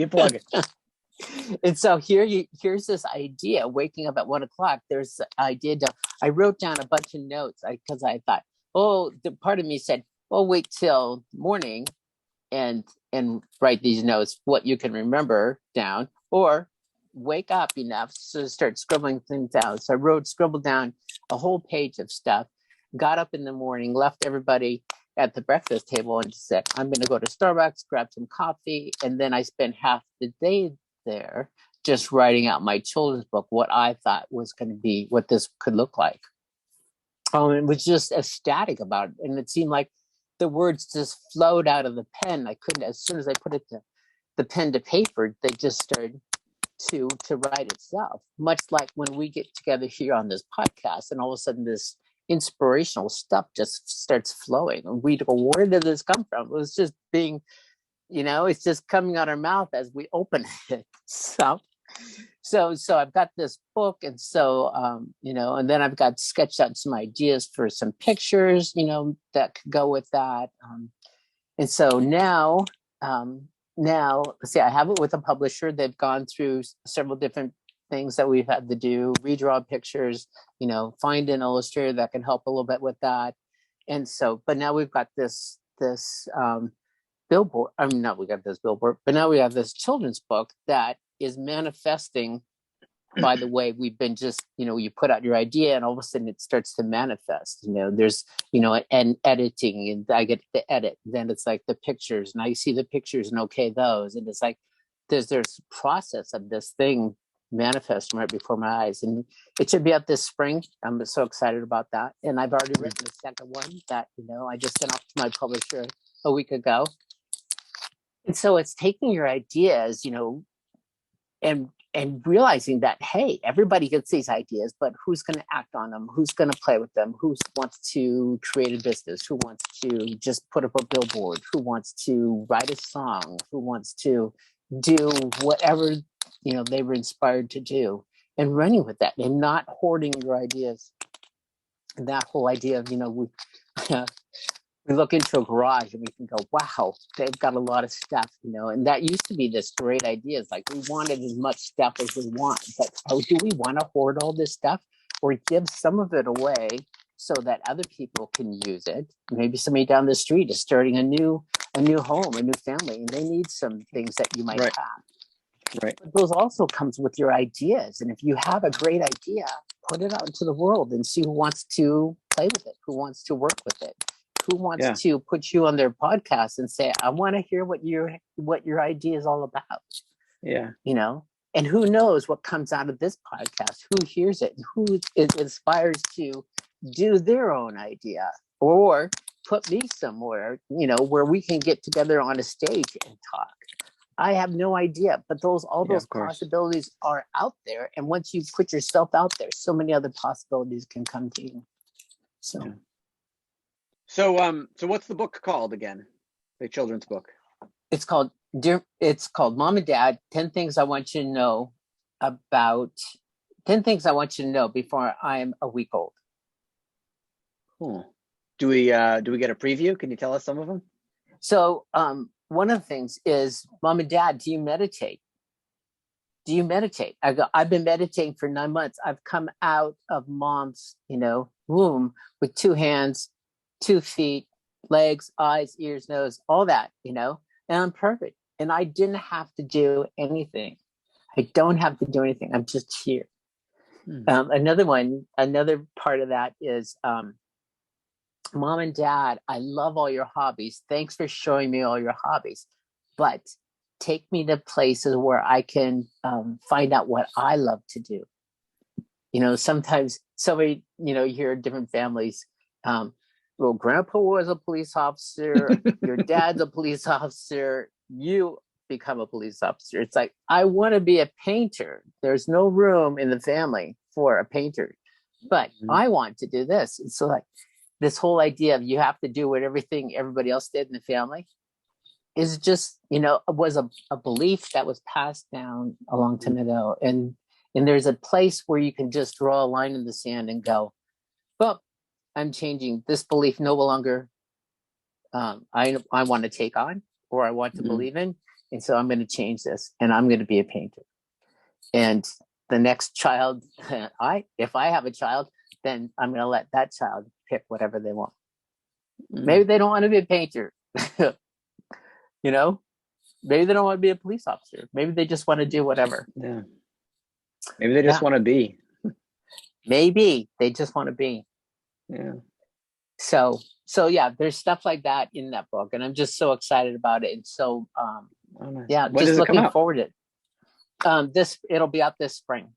And so here's this idea, waking up at 1 o'clock. There's I wrote down a bunch of notes because I thought, the part of me said, wait till morning and write these notes, what you can remember down, or wake up enough to start scribbling things down. So I scribbled down a whole page of stuff, got up in the morning, left everybody at the breakfast table and said, I'm going to go to Starbucks, grab some coffee. And then I spent half the day there just writing out my children's book, what I thought was going to be, what this could look like. And was just ecstatic about it. And it seemed like the words just flowed out of the pen. I couldn't, as soon as I put it the pen to paper, they just started to write itself. Much like when we get together here on this podcast, and all of a sudden this inspirational stuff just starts flowing. And we go, where did this come from? It was just being, it's just coming out our mouth as we open it. So I've got this book, and so and then I've got sketched out some ideas for some pictures, that could go with that. And so now, let's see, I have it with a publisher. They've gone through several different things that we've had to do, redraw pictures, find an illustrator that can help a little bit with that. And so, but now we've got this billboard. We got this billboard, but now we have this children's book that is manifesting by the way we've been just, you put out your idea and all of a sudden it starts to manifest. There's, and editing, and I get to edit. Then it's like the pictures, and I see the pictures and okay those. And it's like there's process of this thing manifesting right before my eyes. And it should be out this spring. I'm so excited about that. And I've already written the second one that, I just sent off to my publisher a week ago. And so it's taking your ideas, and realizing that, hey, everybody gets these ideas, but who's going to act on them? Who's going to play with them? Who wants to create a business? Who wants to just put up a billboard? Who wants to write a song? Who wants to do whatever, they were inspired to do, and running with that and not hoarding your ideas. And that whole idea of, we look into a garage and we can go, wow, they've got a lot of stuff, and that used to be this great idea. It's like we wanted as much stuff as we want, but do we want to hoard all this stuff, or give some of it away so that other people can use it? Maybe somebody down the street is starting a new home, a new family, and they need some things that you might have. Right. But those also comes with your ideas. And if you have a great idea, put it out into the world and see who wants to play with it, who wants to work with it. Who wants to put you on their podcast and say, I want to hear what your idea is all about? Yeah. And who knows what comes out of this podcast, who hears it, and who is inspires to do their own idea, or put me somewhere, where we can get together on a stage and talk. I have no idea, but those possibilities are out there. And once you put yourself out there, so many other possibilities can come to you. So. Yeah. So what's the book called again? The children's book. It's called Mom and Dad, 10 Things I Want You to Know About 10 Things I Want You to Know Before I'm a Week Old. Cool. Do we get a preview? Can you tell us some of them? So one of the things is, Mom and Dad, do you meditate? Do you meditate? I've been meditating for 9 months. I've come out of mom's, womb with 2 hands, 2 feet, legs, eyes, ears, nose, all that, and I'm perfect. And I didn't have to do anything. I don't have to do anything. I'm just here. Another part of that is, Mom and Dad, I love all your hobbies. Thanks for showing me all your hobbies, but take me to places where I can find out what I love to do. Sometimes somebody, you hear different families, well, Grandpa was a police officer, your dad's a police officer, you become a police officer. It's like, I want to be a painter. There's no room in the family for a painter, but I want to do this. And so like this whole idea of you have to do what everybody else did in the family is just, was a belief that was passed down a long time ago. And there's a place where you can just draw a line in the sand and go, well, I'm changing this belief no longer. I want to take on, or I want to believe in. And so I'm going to change this, and I'm going to be a painter. And the next child, if I have a child, then I'm going to let that child pick whatever they want. Maybe they don't want to be a painter. Maybe they don't want to be a police officer. Maybe they just want to do whatever. Yeah. Maybe they just want to be. Maybe they just want to be. Yeah. So yeah, there's stuff like that in that book, and I'm just so excited about it. And so, nice. yeah, When just does it come looking out? forward to it. It'll be out this spring.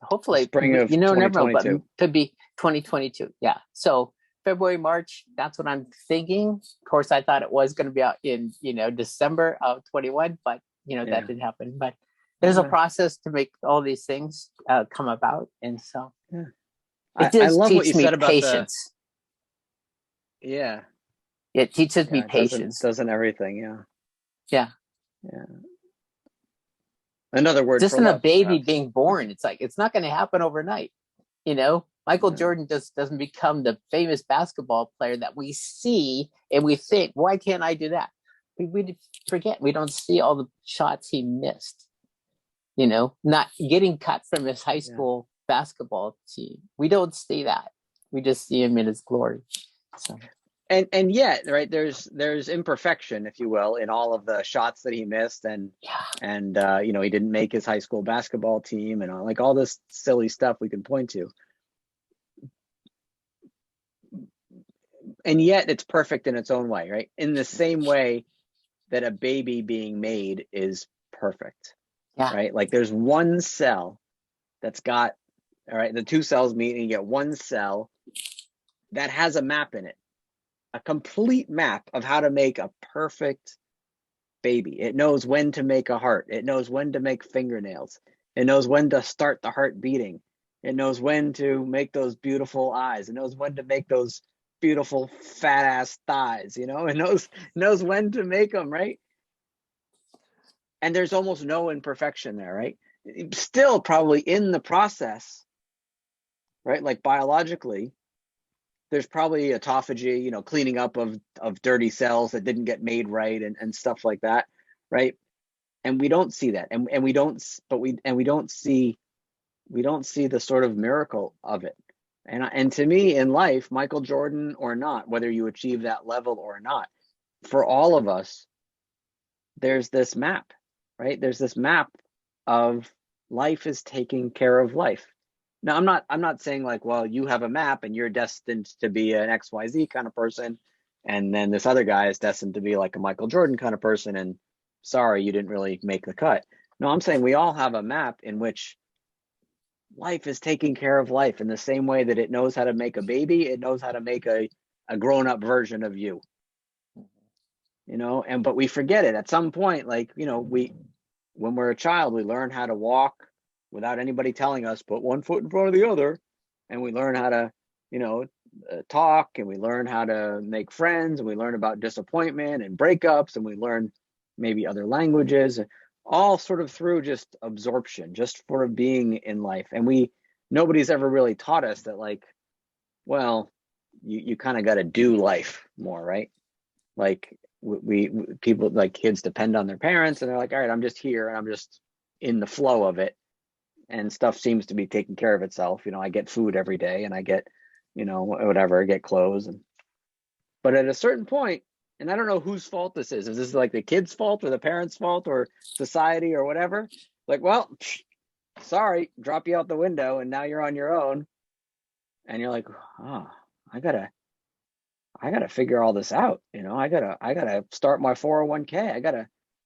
Hopefully, Spring of never know, but 2022. could be 2022. Yeah. So February, March, that's what I'm thinking. Of course, I thought it was going to be out in, December of 21, but Yeah. that didn't happen. But there's a process to make all these things come about. And so Yeah. it I does love what teach you me said about patience. yeah. It teaches me It patience. doesn't everything. Yeah. Yeah. Yeah. Another word Just for in a love, baby perhaps. being born, it's like, it's not going to happen overnight. Michael Yeah. Jordan just doesn't become the famous basketball player that we see and we think, why can't I do that? We forget, we don't see all the shots he missed, not getting cut from his high school basketball team. We don't see that. We just see him in his glory. So. And yet, right, there's imperfection, if you will, in all of the shots that he missed, and he didn't make his high school basketball team, and all this silly stuff we can point to. And yet it's perfect in its own way, right? In the same way that a baby being made is perfect, right? Like there's one cell that's got, all right, the two cells meet and you get one cell that has a map in it, a complete map of how to make a perfect baby. It knows when to make a heart. It knows when to make fingernails. It knows when to start the heart beating. It knows when to make those beautiful eyes. It knows when to make those beautiful fat ass thighs. It knows when to make them, right? And there's almost no imperfection there, right? Still probably in the process, right? Like biologically, there's probably autophagy, cleaning up of dirty cells that didn't get made right and stuff like that, right? And we don't see that, and we don't see the sort of miracle of it. And to me, in life, Michael Jordan or not, whether you achieve that level or not, for all of us, there's this map, right? There's this map of life is taking care of life. Now, I'm not saying like, well, you have a map and you're destined to be an XYZ kind of person, and then this other guy is destined to be like a Michael Jordan kind of person, and sorry, you didn't really make the cut. No, I'm saying we all have a map in which life is taking care of life in the same way that it knows how to make a baby, it knows how to make a grown-up version of you. But we forget it at some point. When we're a child, we learn how to walk without anybody telling us, put one foot in front of the other. And we learn how to, talk, and we learn how to make friends, and we learn about disappointment and breakups, and we learn maybe other languages, all sort of through just absorption, just for being in life. And nobody's ever really taught us that, like, well, you kind of got to do life more, right? Like people, like kids, depend on their parents, and they're like, all right, I'm just here and I'm just in the flow of it, and stuff seems to be taking care of itself. I get food every day, and I get, whatever, I get clothes. But at a certain point, and I don't know whose fault this is this like the kid's fault or the parents' fault or society or whatever, like, well, sorry, drop you out the window and now you're on your own. And you're like, oh, I gotta figure all this out. I gotta start my 401k.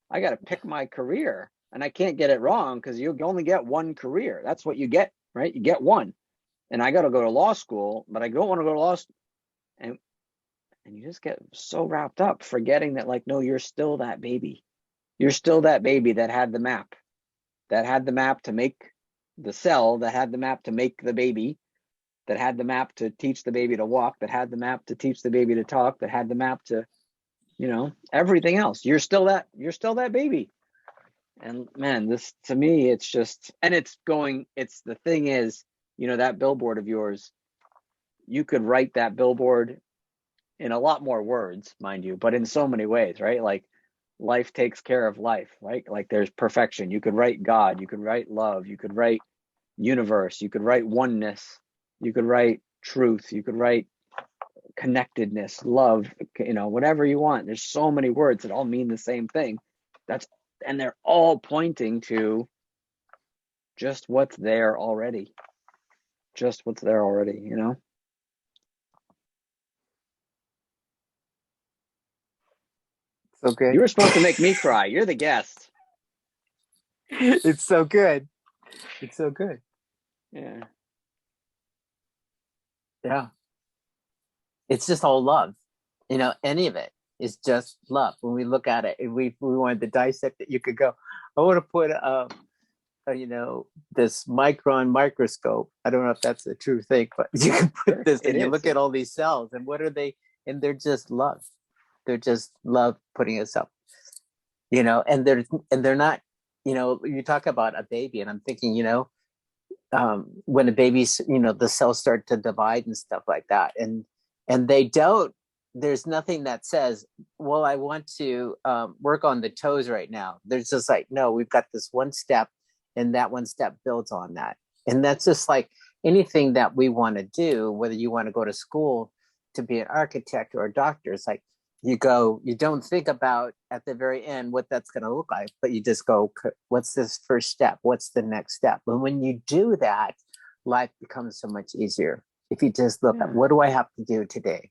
I gotta pick my career, and I can't get it wrong, because you only get one career. That's what you get, right? You get one. And I gotta go to law school, but I don't want to go to law school. And you just get so wrapped up forgetting that, like, no, you're still that baby. You're still that baby that had the map, to make the cell, that had the map to make the baby, that had the map to teach the baby to walk, that had the map to teach the baby to talk, that had the map to, everything else. You're still that baby. And man, this, to me, it's just, and the thing is, that billboard of yours, you could write that billboard in a lot more words, mind you, but in so many ways, right? Like, life takes care of life, right? Like, there's perfection. You could write God, you could write love, you could write universe, you could write oneness, you could write truth, you could write connectedness, love, whatever you want. There's so many words that all mean the same thing. And they're all pointing to just what's there already. Just what's there already, So good. You were supposed to make me cry. You're the guest. It's so good. It's so good. Yeah. Yeah. It's just all love. Any of it is just love. When we look at it, and we wanted to dissect it, you could go, I want to put this micron microscope. I don't know if that's a true thing, but you can put this and you look at all these cells, and what are they? And they're just love. They're just love putting us up. And they're not, you talk about a baby, and I'm thinking, when a baby's, the cells start to divide and stuff like that. And they don't, there's nothing that says, well, I want to work on the toes right now. There's just like, no, we've got this one step, and that one step builds on that. And that's just like anything that we want to do, whether you want to go to school to be an architect or a doctor. It's like you don't think about at the very end what that's going to look like, but you just go, what's this first step? What's the next step? And when you do that, life becomes so much easier. If you just look at, what do I have to do today?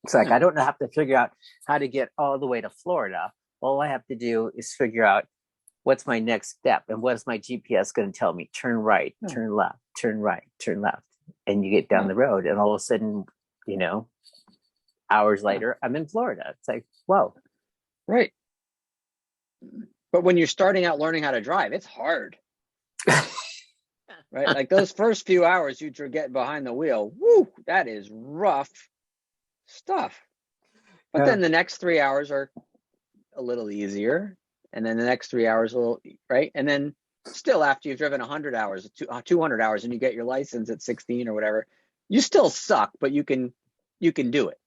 It's like, I don't have to figure out how to get all the way to Florida. All I have to do is figure out what's my next step, and what is my GPS going to tell me? Turn right, turn left, turn right, turn left. And you get down the road, and all of a sudden, hours later, I'm in Florida. It's like, whoa. Right. But when you're starting out learning how to drive, it's hard. Right? Like those first few hours you get behind the wheel, woo, that is rough stuff. But then the next 3 hours are a little easier. And then the next 3 hours will, right? And then still, after you've driven 100 hours, 200 hours, and you get your license at 16 or whatever, you still suck, but you can do it.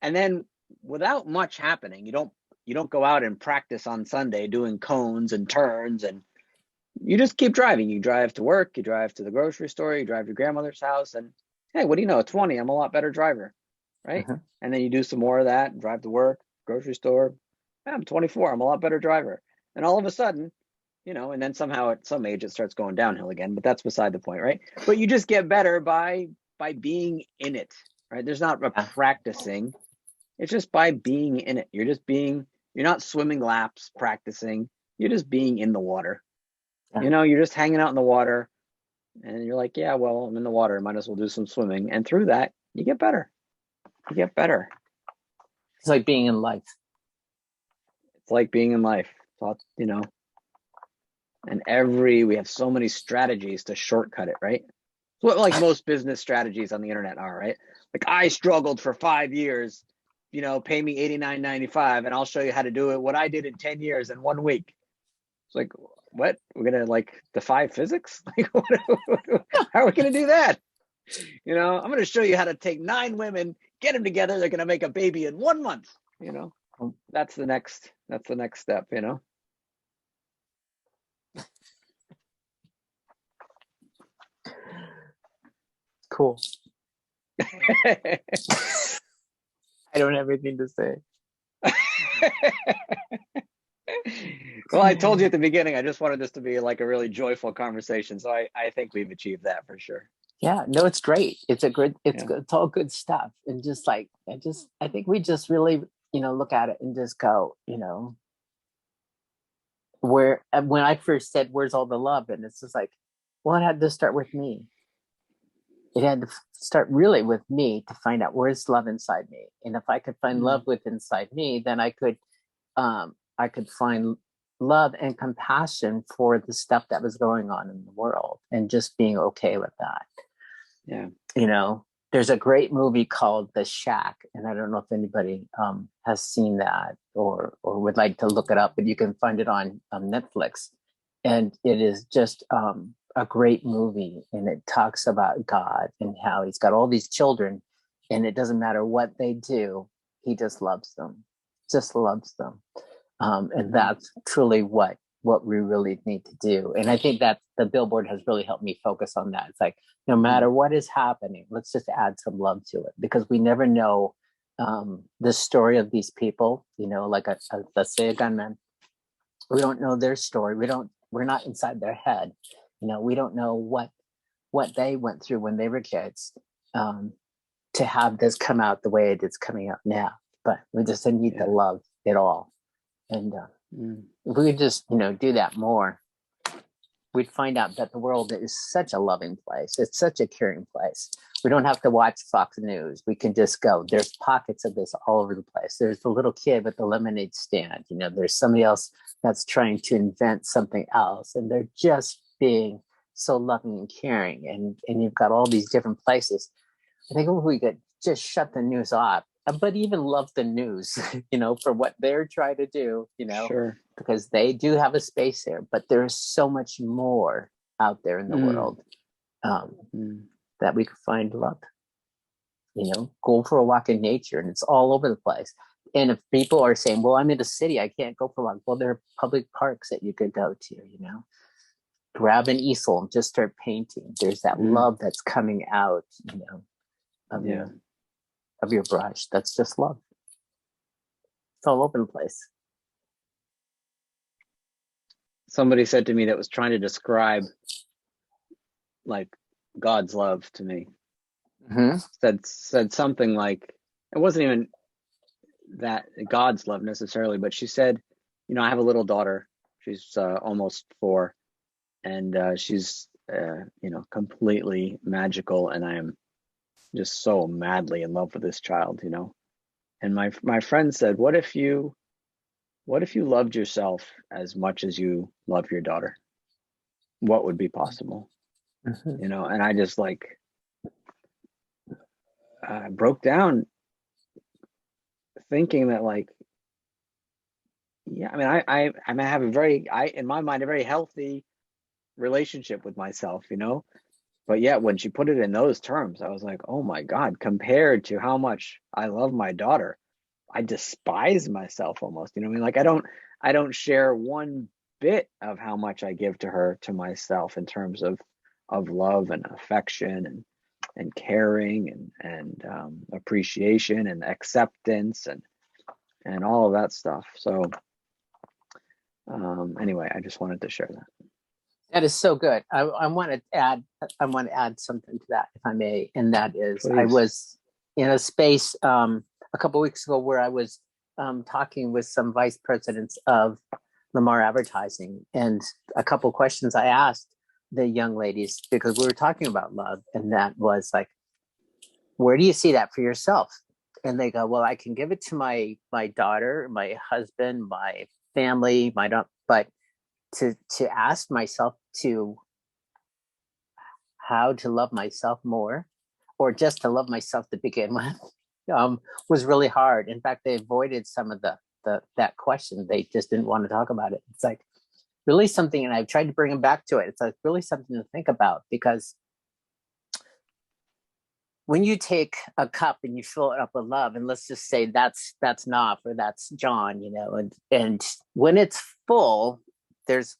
And then without much happening, you don't go out and practice on Sunday doing cones and turns, and you just keep driving. You drive to work, you drive to the grocery store, you drive to your grandmother's house, and hey, what do you know? At 20, I'm a lot better driver, right? And then you do some more of that, drive to work, grocery store. I'm 24, I'm a lot better driver. And all of a sudden, and then somehow at some age it starts going downhill again, but that's beside the point, right? But you just get better by being in it, right? There's not a practicing. It's just by being in it. You're not swimming laps, practicing. You're just being in the water. You're just hanging out in the water, and you're like, yeah, well, I'm in the water. Might as well do some swimming. And through that, you get better. You get better. It's like being in life. It's like being in life. And we have so many strategies to shortcut it, right? It's what like most business strategies on the internet are, right? Like, I struggled for 5 years, pay me $89.95 and I'll show you how to do it. What I did in 10 years in 1 week. It's like, what? We're going to defy physics? Like, how are we going to do that? I'm going to show you how to take 9 women, get them together. They're going to make a baby in 1 month. That's the next step, Cool. I don't have anything to say. Well, I told you at the beginning, I just wanted this to be like a really joyful conversation. So I think we've achieved that for sure. Yeah, no, it's great. It's good. It's all good stuff. And just like, I think we just really, look at it and just go, when I first said, where's all the love? And it's just like, well, it had to start with me. It had to start really with me to find out where's love inside me. And if I could find love within inside me, then I could find love and compassion for the stuff that was going on in the world, and just being okay with that. Yeah. There's a great movie called The Shack, and I don't know if anybody has seen that or would like to look it up, but you can find it on Netflix. And it is just a great movie, and it talks about God and how he's got all these children, and it doesn't matter what they do, he just loves them. And that's truly what we really need to do. And I think that the Billboard has really helped me focus on that. It's like, no matter what is happening, let's just add some love to it, because we never know the story of these people, like let's say a gunman. We don't know their story. We're not inside their head. We don't know what they went through when they were kids to have this come out the way it is coming out now. But we just need to love it all. And If we could just, do that more, we'd find out that the world is such a loving place. It's such a caring place. We don't have to watch Fox News. We can just go. There's pockets of this all over the place. There's the little kid with the lemonade stand. There's somebody else that's trying to invent something else. And they're just being so loving and caring. And you've got all these different places. I think if we could just shut the news off, but even love the news, for what they're trying to do, Sure. because they do have a space there, but there's so much more out there in the world that we could find love. Go for a walk in nature, and it's all over the place. And if people are saying, well, I'm in the city, I can't go for a walk. Well, there are public parks that you could go to, grab an easel and just start painting. There's that love that's coming out, of your brush. That's just love. It's all over the place. Somebody said to me that was trying to describe like God's love to me. Said something like, it wasn't even that God's love necessarily, but she said, I have a little daughter. She's almost 4, and she's completely magical, and I am just so madly in love with this child, And my friend said, what if you loved yourself as much as you love your daughter? What would be possible? And I just broke down thinking that I have in my mind, a very healthy relationship with myself, but yet when she put it in those terms, I was like, oh my God, compared to how much I love my daughter, I despise myself almost, I don't share one bit of how much I give to her, to myself, in terms of love and affection and caring and appreciation and acceptance and all of that stuff. So anyway, I just wanted to share that. That is so good. I want to add something to that, if I may, and that is, Please. I was in a space a couple of weeks ago where I was talking with some vice presidents of Lamar Advertising, and a couple of questions I asked the young ladies, because we were talking about love, and that was like, where do you see that for yourself? And they go, well, I can give it to my daughter, my husband, my family, but to ask myself to how to love myself more, or just to love myself to begin with, was really hard. In fact, they avoided some of that question. They just didn't want to talk about it. It's like really something, and I've tried to bring them back to it. It's like really something to think about, because when you take a cup and you fill it up with love, and let's just say that's Knopf or that's John, and when it's full, there's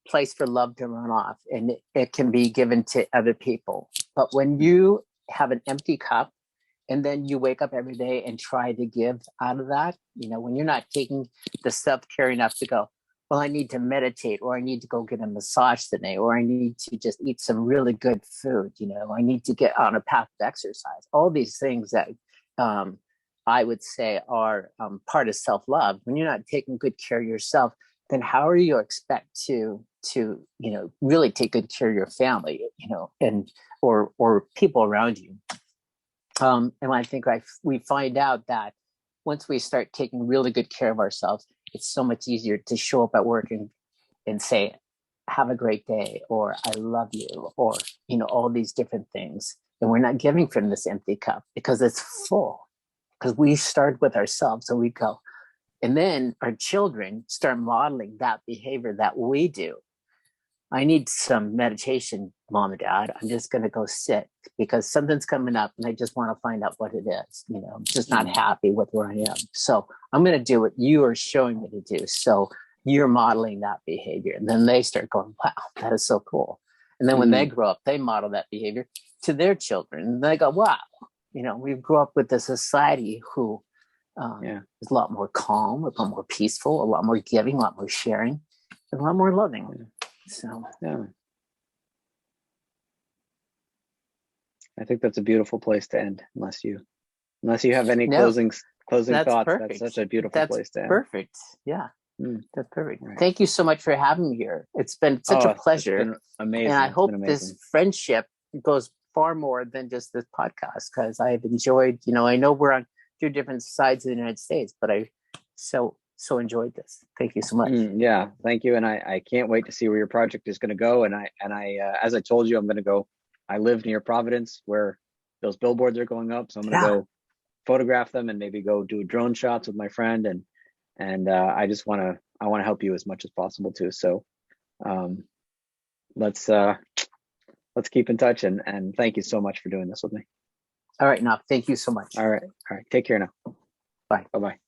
place for love to run off, and it can be given to other people. But when you have an empty cup, and then you wake up every day and try to give out of that, when you're not taking the self-care enough to go, well, I need to meditate, or I need to go get a massage today, or I need to just eat some really good food, I need to get on a path of exercise. All these things that I would say are part of self-love. When you're not taking good care of yourself, then how are you expect to really take good care of your family, and or people around you? And I think we find out that once we start taking really good care of ourselves, it's so much easier to show up at work and say, have a great day, or I love you, or, all these different things. And we're not giving from this empty cup because it's full, because we start with ourselves. So we go, and then our children start modeling that behavior that we do. I need some meditation, Mom and Dad. I'm just going to go sit because something's coming up and I just want to find out what it is. I'm just not happy with where I am. So I'm going to do what you are showing me to do. So you're modeling that behavior. And then they start going, wow, that is so cool. And then when they grow up, they model that behavior to their children. And they go, wow, we grew up with a society who is a lot more calm, a lot more peaceful, a lot more giving, a lot more sharing, and a lot more loving. So I think that's a beautiful place to end, unless you have any closing thoughts. Perfect. That's such a beautiful place to end. Perfect. Yeah. That's perfect. Right. Thank you so much for having me here. It's been such a It's pleasure. been amazing. And I It's hope been this amazing. friendship goes far more than just this podcast, because I've enjoyed, I know we're on two different sides of the United States, but I so enjoyed this. Thank you so much. Yeah, thank you. And I can't wait to see where your project is going to go. And as I told you, I'm going to go. I live near Providence where those billboards are going up. So I'm going to go photograph them and maybe go do drone shots with my friend. And I just I want to help you as much as possible too. So let's keep in touch, and thank you so much for doing this with me. All right, now, thank you so much. All right. Take care now. Bye. Bye-bye.